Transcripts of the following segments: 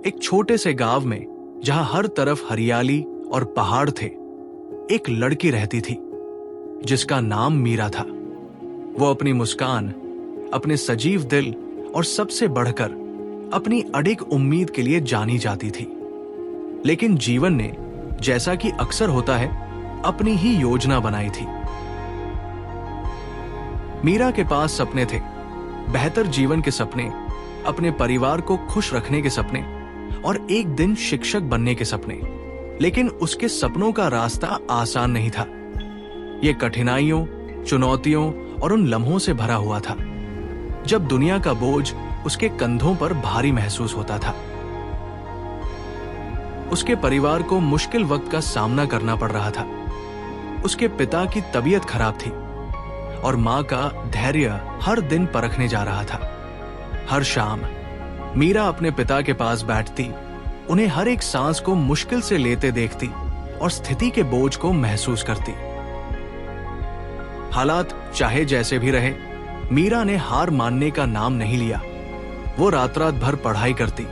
एक छोटे से गांव में, जहां हर तरफ हरियाली और पहाड़ थे, एक लड़की रहती थी जिसका नाम मीरा था। वो अपनी मुस्कान, अपने सजीव दिल और सबसे बढ़कर अपनी अडिग उम्मीद के लिए जानी जाती थी। लेकिन जीवन ने, जैसा कि अक्सर होता है, अपनी ही योजना बनाई थी। मीरा के पास सपने थे, बेहतर जीवन के सपने, अपने परिवार को खुश रखने के सपने और एक दिन शिक्षक बनने के सपने। लेकिन उसके सपनों का रास्ता आसान नहीं था। ये कठिनाइयों, चुनौतियों और उन लम्हों से भरा हुआ था जब दुनिया का बोझ उसके कंधों पर भारी महसूस होता था। उसके परिवार को मुश्किल वक्त का सामना करना पड़ रहा था। उसके पिता की तबीयत खराब थी और मां का धैर्य हर दिन परखने जा रहा था। हर शाम मीरा अपने पिता के पास बैठती, उन्हें हर एक सांस को मुश्किल से लेते देखती और स्थिति के बोझ को महसूस करती। हालात चाहे जैसे भी रहे, मीरा ने हार मानने का नाम नहीं लिया। वो रात रात भर पढ़ाई करती,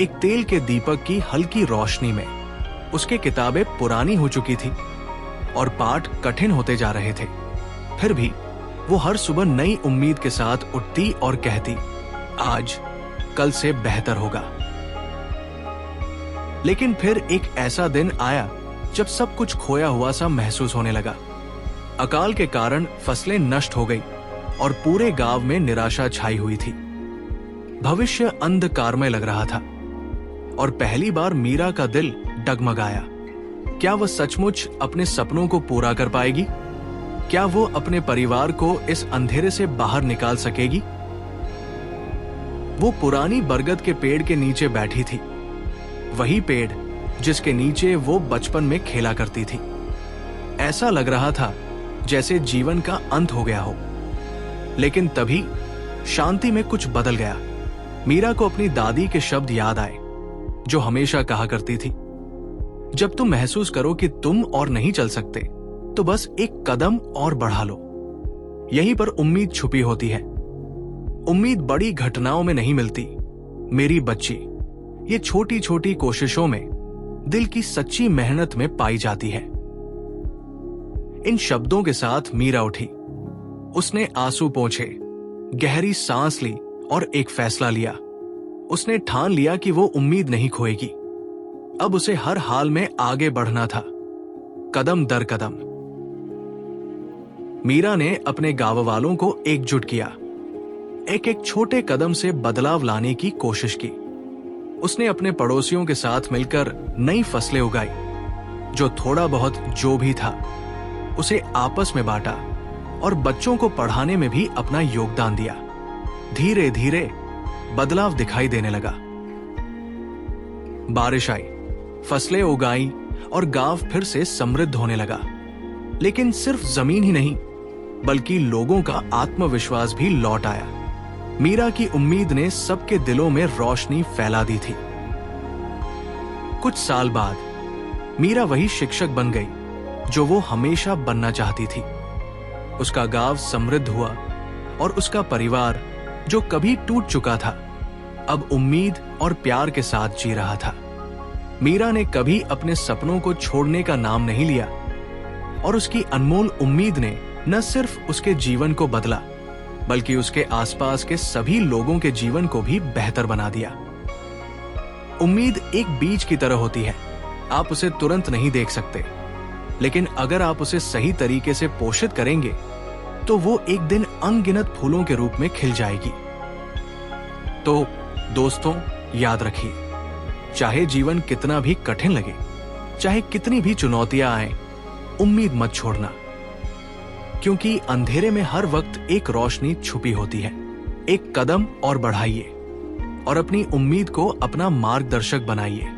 एक तेल के दीपक की हल्की रोशनी में। उसकी किताबें पुरानी हो चुकी थी और पाठ कठिन होते जा रहे थे। फिर भी वो हर सुबह नई उम्मीद के साथ उठती और कहती, आज कल से बेहतर होगा। लेकिन फिर एक ऐसा दिन आया जब सब कुछ खोया हुआ सा महसूस होने लगा। अकाल के कारण फसलें नष्ट हो गई और पूरे गांव में निराशा छाई हुई थी। भविष्य अंधकारमय लग रहा था और पहली बार मीरा का दिल डगमगाया। क्या वह सचमुच अपने सपनों को पूरा कर पाएगी? क्या वो अपने परिवार को इस अंधेरे से बाहर निकाल सकेगी? वो पुरानी बरगद के पेड़ के नीचे बैठी थी, वही पेड़ जिसके नीचे वो बचपन में खेला करती थी। ऐसा लग रहा था जैसे जीवन का अंत हो गया हो। लेकिन तभी शांति में कुछ बदल गया। मीरा को अपनी दादी के शब्द याद आए, जो हमेशा कहा करती थी, जब तुम महसूस करो कि तुम और नहीं चल सकते, तो बस एक कदम और बढ़ा लो। यहीं पर उम्मीद छुपी होती है। उम्मीद बड़ी घटनाओं में नहीं मिलती मेरी बच्ची, ये छोटी छोटी कोशिशों में, दिल की सच्ची मेहनत में पाई जाती है। इन शब्दों के साथ मीरा उठी। उसने आंसू पोंछे, गहरी सांस ली और एक फैसला लिया। उसने ठान लिया कि वो उम्मीद नहीं खोएगी। अब उसे हर हाल में आगे बढ़ना था, कदम दर कदम। मीरा ने अपने गांव वालों को एकजुट किया, एक एक छोटे कदम से बदलाव लाने की कोशिश की। उसने अपने पड़ोसियों के साथ मिलकर नई फसलें उगाई। जो थोड़ा बहुत जो भी था, उसे आपस में बांटा और बच्चों को पढ़ाने में भी अपना योगदान दिया। धीरे धीरे बदलाव दिखाई देने लगा। बारिश आई, फसलें उगाई और गांव फिर से समृद्ध होने लगा। लेकिन सिर्फ जमीन ही नहीं, बल्कि लोगों का आत्मविश्वास भी लौट आया। मीरा की उम्मीद ने सबके दिलों में रोशनी फैला दी थी। कुछ साल बाद मीरा वही शिक्षक बन गई जो वो हमेशा बनना चाहती थी। उसका गांव समृद्ध हुआ और उसका परिवार, जो कभी टूट चुका था, अब उम्मीद और प्यार के साथ जी रहा था। मीरा ने कभी अपने सपनों को छोड़ने का नाम नहीं लिया और उसकी अनमोल उम्मीद ने न सिर्फ उसके जीवन को बदला, बल्कि उसके आसपास के सभी लोगों के जीवन को भी बेहतर बना दिया। उम्मीद एक बीज की तरह होती है। आप उसे तुरंत नहीं देख सकते, लेकिन अगर आप उसे सही तरीके से पोषित करेंगे, तो वो एक दिन अनगिनत फूलों के रूप में खिल जाएगी। तो दोस्तों, याद रखिए, चाहे जीवन कितना भी कठिन लगे, चाहे कितनी भी चुनौतियां आए, उम्मीद मत छोड़ना, क्योंकि अंधेरे में हर वक्त एक रोशनी छुपी होती है। एक कदम और बढ़ाइए और अपनी उम्मीद को अपना मार्गदर्शक बनाइए।